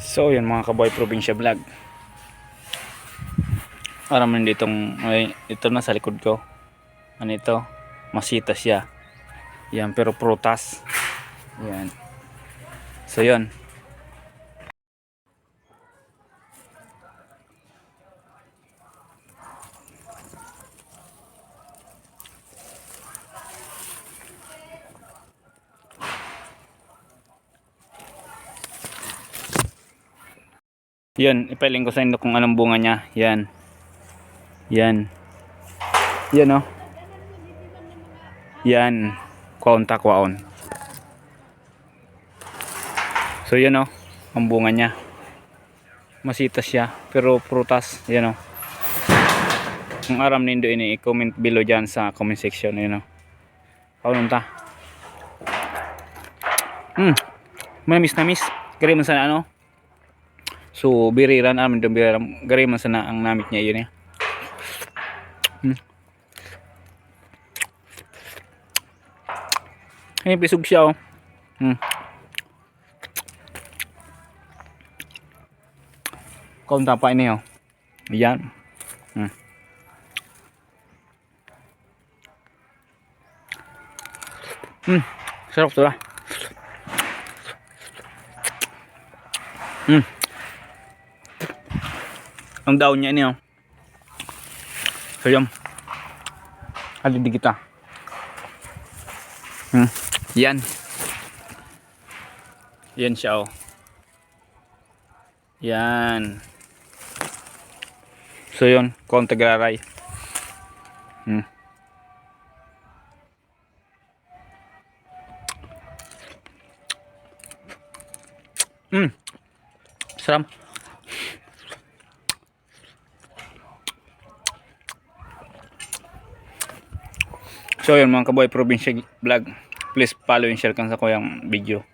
So yun mga kaboy, probinsya vlog. Aram mo ditong ito na sa likod ko. Ano ito? Masita siya. Yan, pero prutas. Yan. So yun. Yan, ipaling ko sa inyo kung anong bunga niya. Yan. Yan. Yan oh. Yan. Kwaon ta kwaon. So yan oh, ang bunga niya. Masitas siya, pero prutas. Yan oh. Kung aram nindo ini, i-comment below dyan sa comment section. Yan oh. Kwaon ta. Manamis na miss. Kaya man sana ano. So biriran amin dong biriran. Gari man sana ang namit niya yun eh. Ay, pisog siya oh. Kaunta pa ini oh. Ayan. Sarap to ah. Ang daon niya ini oh. So yun. Halidi kita. Yan. Yan siya oh. Yan. So yun, konti graray. Sarap. So yun mga kaboy, probinsya vlog. Please follow and share kan sa ko yung video.